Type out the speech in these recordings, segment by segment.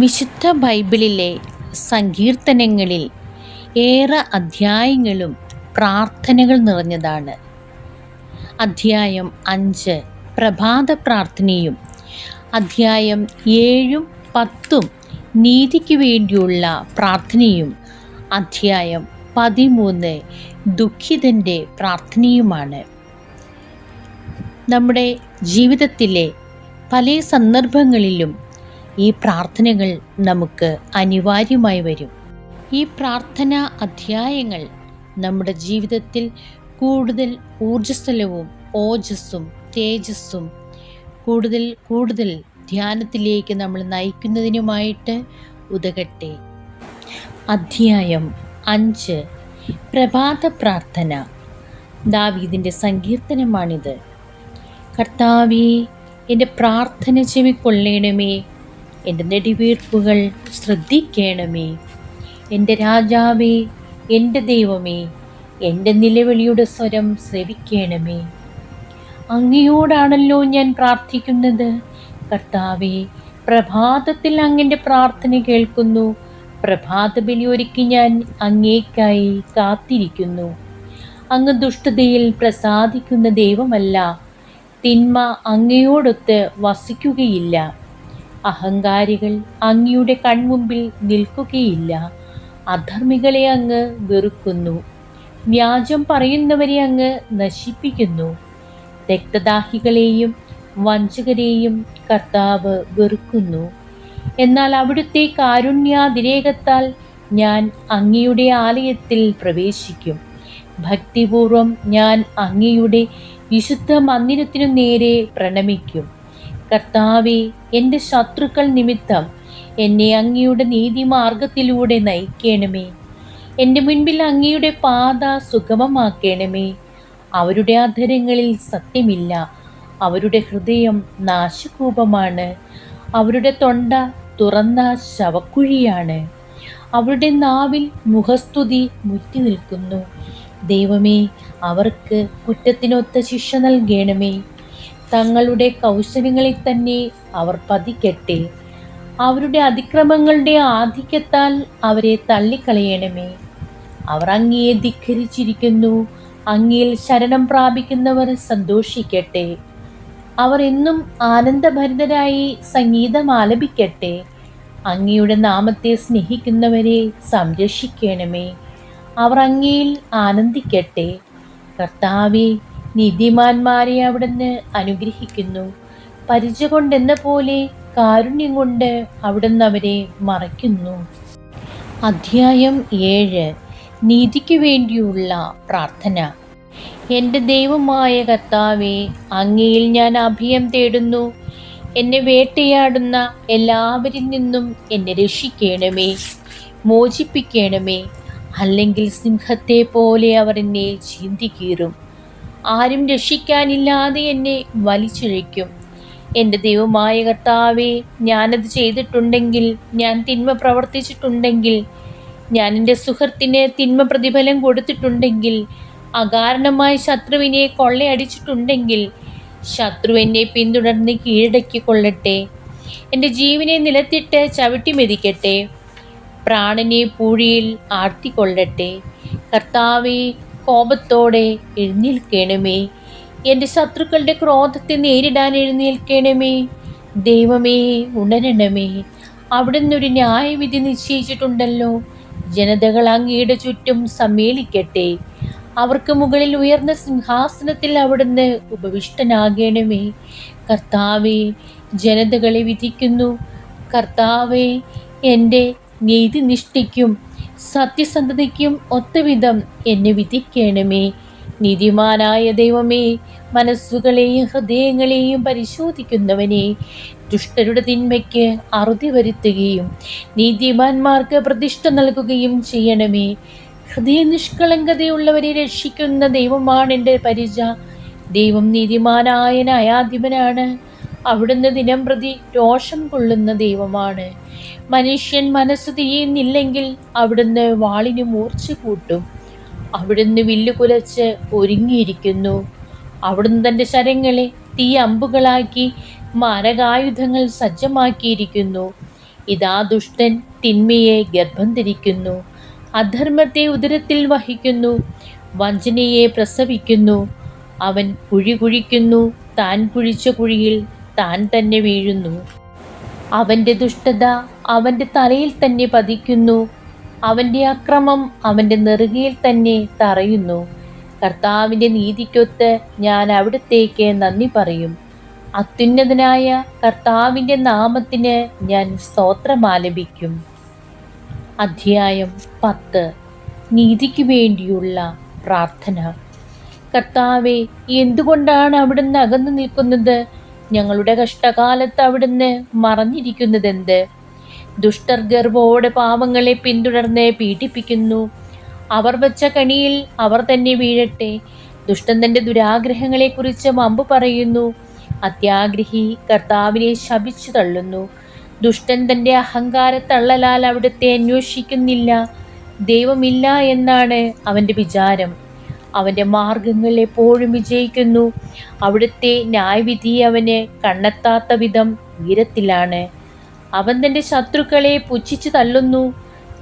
വിശുദ്ധ ബൈബിളിലെ സങ്കീർത്തനങ്ങളിൽ ഏറെ അധ്യായങ്ങളും പ്രാർത്ഥനകൾ നിറഞ്ഞതാണ്. അധ്യായം 5 പ്രഭാത പ്രാർത്ഥനയും, അധ്യായം 7ഉം 10ഉം നീതിക്ക് വേണ്ടിയുള്ള പ്രാർത്ഥനയും, അധ്യായം 13 ദുഃഖിതൻ്റെ പ്രാർത്ഥനയുമാണ്. നമ്മുടെ ജീവിതത്തിലെ പല സന്ദർഭങ്ങളിലും ഈ പ്രാർത്ഥനകൾ നമുക്ക് അനിവാര്യമായി വരും. ഈ പ്രാർത്ഥനാ അധ്യായങ്ങൾ നമ്മുടെ ജീവിതത്തിൽ കൂടുതൽ ഊർജ്ജസ്വലവും ഓജസ്സും തേജസ്സും കൂടുതൽ ധ്യാനത്തിലേക്ക് നമ്മൾ നയിക്കുന്നതിനുമായിട്ട് ഉതകട്ടെ. അധ്യായം 5 പ്രഭാത പ്രാർത്ഥന. ദാവീദിൻ്റെ സങ്കീർത്തനമാണിത്. കർത്താവേ, എൻ്റെ പ്രാർത്ഥന ചെവിക്കൊള്ളണമേ, എൻ്റെ നെടുവീർപ്പുകൾ ശ്രദ്ധിക്കണമേ. എൻ്റെ രാജാവേ, എൻ്റെ ദൈവമേ, എൻ്റെ നിലവിളിയുടെ സ്വരം ശ്രവിക്കണമേ. അങ്ങയോടാണല്ലോ ഞാൻ പ്രാർത്ഥിക്കുന്നത്. കർത്താവേ, പ്രഭാതത്തിൽ അങ്ങൻ്റെ പ്രാർത്ഥന കേൾക്കുന്നു. പ്രഭാത ബലി ഒരുക്കി ഞാൻ അങ്ങേക്കായി കാത്തിരിക്കുന്നു. അങ്ങ് ദുഷ്ടതയിൽ പ്രസാദിക്കുന്ന ദൈവമല്ല. തിന്മ അങ്ങയോടൊത്ത് വസിക്കുകയില്ല. അഹങ്കാരികൾ അങ്ങയുടെ കൺമുമ്പിൽ നിൽക്കുകയില്ല. അധർമ്മികളെ അങ്ങ് വെറുക്കുന്നു. വ്യാജം പറയുന്നവരെ അങ്ങ് നശിപ്പിക്കുന്നു. രക്തദാഹികളെയും വഞ്ചകരെയും കർത്താവ് വെറുക്കുന്നു. എന്നാൽ അവിടുത്തെ കാരുണ്യാതിരേകത്താൽ ഞാൻ അങ്ങയുടെ ആലയത്തിൽ പ്രവേശിക്കും. ഭക്തിപൂർവം ഞാൻ അങ്ങയുടെ വിശുദ്ധ മന്ദിരത്തിനു നേരെ പ്രണമിക്കും. കർത്താവേ, എൻ്റെ ശത്രുക്കൾ നിമിത്തം എന്നെ അങ്ങയുടെ നീതിമാർഗത്തിലൂടെ നയിക്കണമേ. എൻ്റെ മുൻപിൽ അങ്ങയുടെ പാത സുഗമമാക്കണമേ. അവരുടെ അധരങ്ങളിൽ സത്യമില്ല. അവരുടെ ഹൃദയം നാശകൂപമാണ്. അവരുടെ തൊണ്ട തുറന്ന ശവക്കുഴിയാണ്. അവരുടെ നാവിൽ മുഖസ്തുതി മുറ്റി നിൽക്കുന്നു. ദൈവമേ, അവർക്ക് കുറ്റത്തിനൊത്ത ശിക്ഷ നൽകണമേ. തങ്ങളുടെ കൗശലങ്ങളിൽ തന്നെ അവർ പതിക്കട്ടെ. അവരുടെ അതിക്രമങ്ങളുടെ ആധിക്യത്താൽ അവരെ തള്ളിക്കളയണമേ. അവർ അങ്ങയെ ധിക്കരിച്ചിരിക്കുന്നു. അങ്ങയിൽ ശരണം പ്രാപിക്കുന്നവർ സന്തോഷിക്കട്ടെ. അവർ എന്നും ആനന്ദഭരിതരായി സംഗീതം ആലപിക്കട്ടെ. അങ്ങയുടെ നാമത്തെ സ്നേഹിക്കുന്നവരെ സംരക്ഷിക്കണമേ. അവർ അങ്ങയിൽ ആനന്ദിക്കട്ടെ. കർത്താവേ, നീതിമാന്മാരെ അവിടുന്ന് അനുഗ്രഹിക്കുന്നു. പരിച കൊണ്ടെന്ന പോലെ കാരുണ്യം കൊണ്ട് അവിടുന്ന് അവരെ മറയ്ക്കുന്നു. അധ്യായം 7 നീതിക്ക് വേണ്ടിയുള്ള പ്രാർത്ഥന. എൻ്റെ ദൈവമായ കർത്താവേ, അങ്ങയിൽ ഞാൻ അഭയം തേടുന്നു. എന്നെ വേട്ടയാടുന്ന എല്ലാവരിൽ നിന്നും എന്നെ രക്ഷിക്കണമേ, മോചിപ്പിക്കണമേ. അല്ലെങ്കിൽ സിംഹത്തെ പോലെ അവർ എന്നെ ചീന്തിക്കീറും. ആരും രക്ഷിക്കാനില്ലാതെ എന്നെ വലിച്ചിഴയ്ക്കും. എൻ്റെ ദൈവമായ കർത്താവേ, ഞാനത് ചെയ്തിട്ടുണ്ടെങ്കിൽ, ഞാൻ തിന്മ പ്രവർത്തിച്ചിട്ടുണ്ടെങ്കിൽ, ഞാൻ എൻ്റെ സുഹൃത്തിന് തിന്മ പ്രതിഫലം കൊടുത്തിട്ടുണ്ടെങ്കിൽ, അകാരണമായി ശത്രുവിനെ കൊള്ളയടിച്ചിട്ടുണ്ടെങ്കിൽ, ശത്രു എന്നെ പിന്തുടർന്ന് കീഴടക്കിക്കൊള്ളട്ടെ. എൻ്റെ ജീവനെ നിലത്തിട്ട് ചവിട്ടി മെതിക്കട്ടെ. പ്രാണനെ പൂഴിയിൽ ആഴ്ത്തിക്കൊള്ളട്ടെ. കർത്താവേ, കോപത്തോടെ എഴുന്നേൽക്കണമേ. എൻ്റെ ശത്രുക്കളുടെ ക്രോധത്തെ നേരിടാൻ എഴുന്നേൽക്കണമേ. ദൈവമേ, ഉണരണമേ. അവിടുന്ന് ഒരു ന്യായവിധി നിശ്ചയിച്ചിട്ടുണ്ടല്ലോ. ജനതകൾ അങ്ങയുടെ ചുറ്റും സമ്മേളിക്കട്ടെ. അവർക്ക് മുകളിൽ ഉയർന്ന സിംഹാസനത്തിൽ അവിടുന്ന് ഉപവിഷ്ടനാകണമേ. കർത്താവേ, ജനതകളെ വിധിക്കുന്നു. കർത്താവേ, എൻ്റെ നീതിനിഷ്ഠയ്ക്കും സത്യസന്ധതയ്ക്കും ഒത്തവിധം എന്നെ വിധിക്കണമേ. നീതിമാനായ ദൈവമേ, മനസ്സുകളെയും ഹൃദയങ്ങളെയും പരിശോധിക്കുന്നവനെ, ദുഷ്ടരുടെ തിന്മയ്ക്ക് അറുതി വരുത്തുകയും നീതിമാന്മാർക്ക് പ്രതിഷ്ഠ നൽകുകയും ചെയ്യണമേ. ഹൃദയ നിഷ്കളങ്കതയുള്ളവരെ രക്ഷിക്കുന്ന ദൈവമാണ് എൻ്റെ പരിച. ദൈവം നീതിമാനായ ന്യായാധിപനാണ്. അവിടുന്ന് ദിനം പ്രതി രോഷം കൊള്ളുന്ന ദൈവമാണ്. മനുഷ്യൻ മനസ്സ് തിരിയുന്നില്ലെങ്കിൽ അവിടുന്ന് വാളിന് മൂർച്ച കൂട്ടും. അവിടുന്ന് വില്ലു കുലച്ച് ഒരുങ്ങിയിരിക്കുന്നു. അവിടുന്ന് തൻ്റെ ശരങ്ങളെ തീ അമ്പുകളാക്കി മാരകായുധങ്ങൾ സജ്ജമാക്കിയിരിക്കുന്നു. ഇതാ ദുഷ്ടൻ തിന്മയെ ഗർഭം ധരിക്കുന്നു, അധർമ്മത്തെ ഉദരത്തിൽ വഹിക്കുന്നു, വഞ്ചനയെ പ്രസവിക്കുന്നു. അവൻ കുഴി കുഴിക്കുന്നു, താൻ കുഴിച്ച കുഴിയിൽ താൻ തന്നെ വീഴുന്നു. അവൻ്റെ ദുഷ്ടത അവൻ്റെ തലയിൽ തന്നെ പതിക്കുന്നു, അവൻ്റെ അക്രമം അവൻ്റെ നെറുകയിൽ തന്നെ തറയുന്നു. കർത്താവിൻ്റെ നീതിക്കൊത്ത് ഞാൻ അവിടത്തേക്ക് നന്ദി പറയും. അത്യുന്നതനായ കർത്താവിൻ്റെ നാമത്തിന് ഞാൻ സ്തോത്രമാലപിക്കും. അധ്യായം 10. നീതിക്ക് വേണ്ടിയുള്ള പ്രാർത്ഥന. കർത്താവെ, എന്തുകൊണ്ടാണ് അവിടുന്ന് അകന്നു നിൽക്കുന്നത്? ഞങ്ങളുടെ കഷ്ടകാലത്ത് അവിടുന്ന് മറഞ്ഞിരിക്കുന്നതെന്ത്? ദുഷ്ടർ ഗർവോടെ പാവങ്ങളെ പിന്തുടർന്ന് പീഡിപ്പിക്കുന്നു. അവർ വച്ച കണിയിൽ അവർ തന്നെ വീഴട്ടെ. ദുഷ്ടൻ തൻ്റെ ദുരാഗ്രഹങ്ങളെക്കുറിച്ച് വമ്പ് പറയുന്നു. അത്യാഗ്രഹി കർത്താവിനെ ശപിച്ചു തള്ളുന്നു. ദുഷ്ടൻ തൻ്റെ അഹങ്കാരത്തള്ളലാൽ അവിടുത്തെ അന്വേഷിക്കുന്നില്ല. ദൈവമില്ല എന്നാണ് അവൻ്റെ വിചാരം. അവൻ്റെ മാർഗങ്ങൾ എപ്പോഴും വിജയിക്കുന്നു. അവിടുത്തെ ന്യായവിധി അവന് കണ്ണെത്താത്ത വിധം ഉയരത്തിലാണ്. അവൻ തൻ്റെ ശത്രുക്കളെ പുച്ഛിച്ചു തള്ളുന്നു.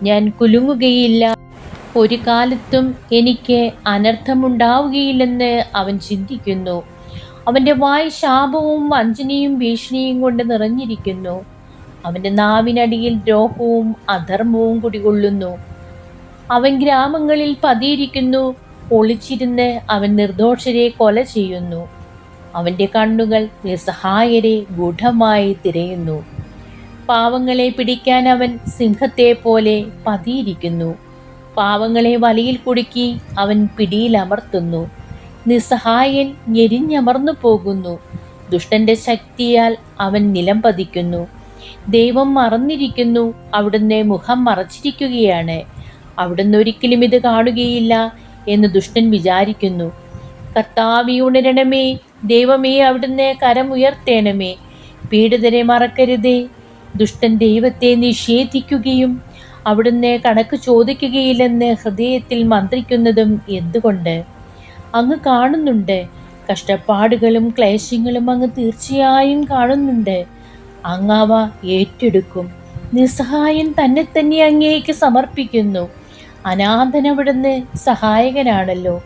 ഞാൻ കുലുങ്ങുകയില്ല, ഒരു കാലത്തും എനിക്ക് അനർത്ഥമുണ്ടാവുകയില്ലെന്ന് അവൻ ചിന്തിക്കുന്നു. അവൻ്റെ വായ് ശാപവും വഞ്ചനയും ഭീഷണിയും കൊണ്ട് നിറഞ്ഞിരിക്കുന്നു. അവൻ്റെ നാവിനടിയിൽ ദ്രോഹവും അധർമ്മവും കുടികൊള്ളുന്നു. അവൻ ഗ്രാമങ്ങളിൽ പതിയിരിക്കുന്നു. ഒളിച്ചിരുന്ന് അവൻ നിർദോഷരെ കൊല ചെയ്യുന്നു. അവൻ്റെ കണ്ണുകൾ നിസ്സഹായരെ ഗൂഢമായി തിരയുന്നു. പാവങ്ങളെ പിടിക്കാൻ അവൻ സിംഹത്തെ പോലെ പതിയിരിക്കുന്നു. പാവങ്ങളെ വലയിൽ കുടുക്കി അവൻ പിടിയിലമർത്തുന്നു. നിസ്സഹായൻ ഞെരിഞ്ഞമർന്നു പോകുന്നു. ദുഷ്ടന്റെ ശക്തിയാൽ അവൻ നിലം പതിക്കുന്നു. ദൈവം മറന്നിരിക്കുന്നു, അവിടുന്ന് മുഖം മറച്ചിരിക്കുകയാണ്. അവിടുന്ന് ഒരിക്കലും ഇത് കാണുകയില്ല എന്ന് ദുഷ്ടൻ വിചാരിക്കുന്നു. കർത്താവേ, ഉണരണമേ. ദൈവമേ, അവിടുന്ന് കരമുയർത്തേണമേ. പീഡിതരെ മറക്കരുതേ. ദുഷ്ടൻ ദൈവത്തെ നിഷേധിക്കുകയും അവിടുന്ന് കണക്ക് ചോദിക്കുകയില്ലെന്ന് ഹൃദയത്തിൽ മന്ത്രിക്കുന്നതും എന്തുകൊണ്ട്? അങ്ങ് കാണുന്നുണ്ട്. കഷ്ടപ്പാടുകളും ക്ലേശങ്ങളും അങ്ങ് തീർച്ചയായും കാണുന്നുണ്ട്. അങ്ങ് അവ ഏറ്റെടുക്കും. നിസ്സഹായൻ തന്നെ തന്നെ അങ്ങേക്ക് സമർപ്പിക്കുന്നു. അനാഥൻ അവിടുന്ന് സഹായകനാണല്ലോ.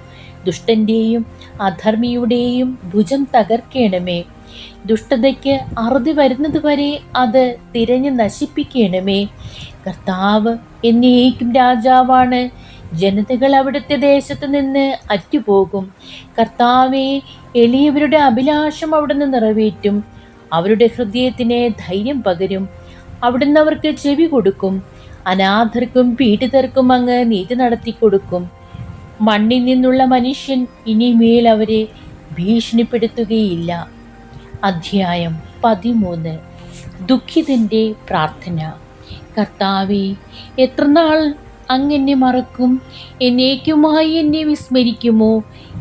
ദുഷ്ടന്റെയും അധർമ്മിയുടെയും ഭുജം തകർക്കണമേ. ദുഷ്ടതയ്ക്ക് അറുതി വരുന്നതുവരെ അത് തിരഞ്ഞു നശിപ്പിക്കണമേ. കർത്താവ് എന്നേക്കും രാജാവാണ്. ജനതകൾ അവിടുത്തെ ദേശത്ത് നിന്ന് അറ്റുപോകും. കർത്താവെ, എളിയവരുടെ അഭിലാഷം അവിടുന്ന് നിറവേറ്റും. അവരുടെ ഹൃദയത്തിന് ധൈര്യം പകരും. അവിടുന്ന് അവർക്ക് ചെവി കൊടുക്കും. അനാഥർക്കും പീഡിതർക്കും അങ്ങ് നീതി നടത്തി കൊടുക്കും. മണ്ണിൽ നിന്നുള്ള മനുഷ്യൻ ഇനിമേൽ അവരെ ഭീഷണിപ്പെടുത്തുകയില്ല. അധ്യായം 13. ദുഃഖിതന്റെ പ്രാർത്ഥന. കർത്താവേ, എത്രനാൾ അങ്ങെന്നെ മറക്കും? എന്നേക്കുമായി എന്നെ വിസ്മരിക്കുമോ?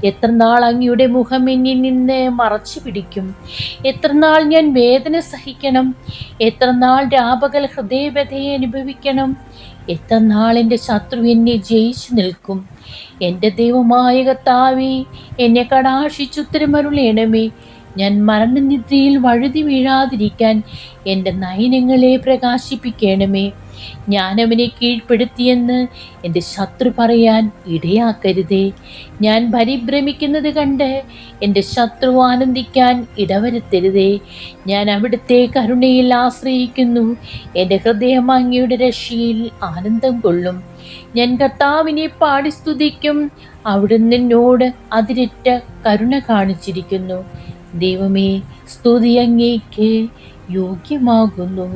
എത്രനാൾ അങ്ങയുടെ മുഖം എന്നിൽ നിന്ന് മറച്ചു പിടിക്കും? എത്രനാൾ ഞാൻ വേദന സഹിക്കണം? എത്രനാൾ രാപകൽ ഹൃദയവ്യഥയെ അനുഭവിക്കണം? എത്രനാൾ എൻ്റെ ശത്രു എന്നെ ജയിച്ചു നിൽക്കും? എൻ്റെ ദൈവമായ കർത്താവേ, എന്നെ കടാക്ഷിച്ചുത്തരമരുളേണമേ. ഞാൻ മരണനിദ്രയിൽ വഴുതി വീഴാതിരിക്കാൻ എൻ്റെ നയനങ്ങളെ പ്രകാശിപ്പിക്കണമേ. ഞാൻ അവനെ കീഴ്പ്പെടുത്തിയെന്ന് എൻ്റെ ശത്രു പറയാൻ ഇടയാക്കരുതേ. ഞാൻ പരിഭ്രമിക്കുന്നത് കണ്ട് എൻ്റെ ശത്രു ആനന്ദിക്കാൻ ഇടവരുത്തരുതേ. ഞാൻ അവിടുത്തെ കരുണയിൽ ആശ്രയിക്കുന്നു. എൻ്റെ ഹൃദയം അങ്ങയുടെ രക്ഷയിൽ ആനന്ദം കൊള്ളും. ഞാൻ കർത്താവിനെ പാടി സ്തുതിക്കും. അവിടുന്ന് എന്നോട് അതിരറ്റ കരുണ കാണിച്ചിരിക്കുന്നു. ദൈവമേ, സ്തുതി അങ്ങേക്ക് യോഗ്യമാകുന്നു.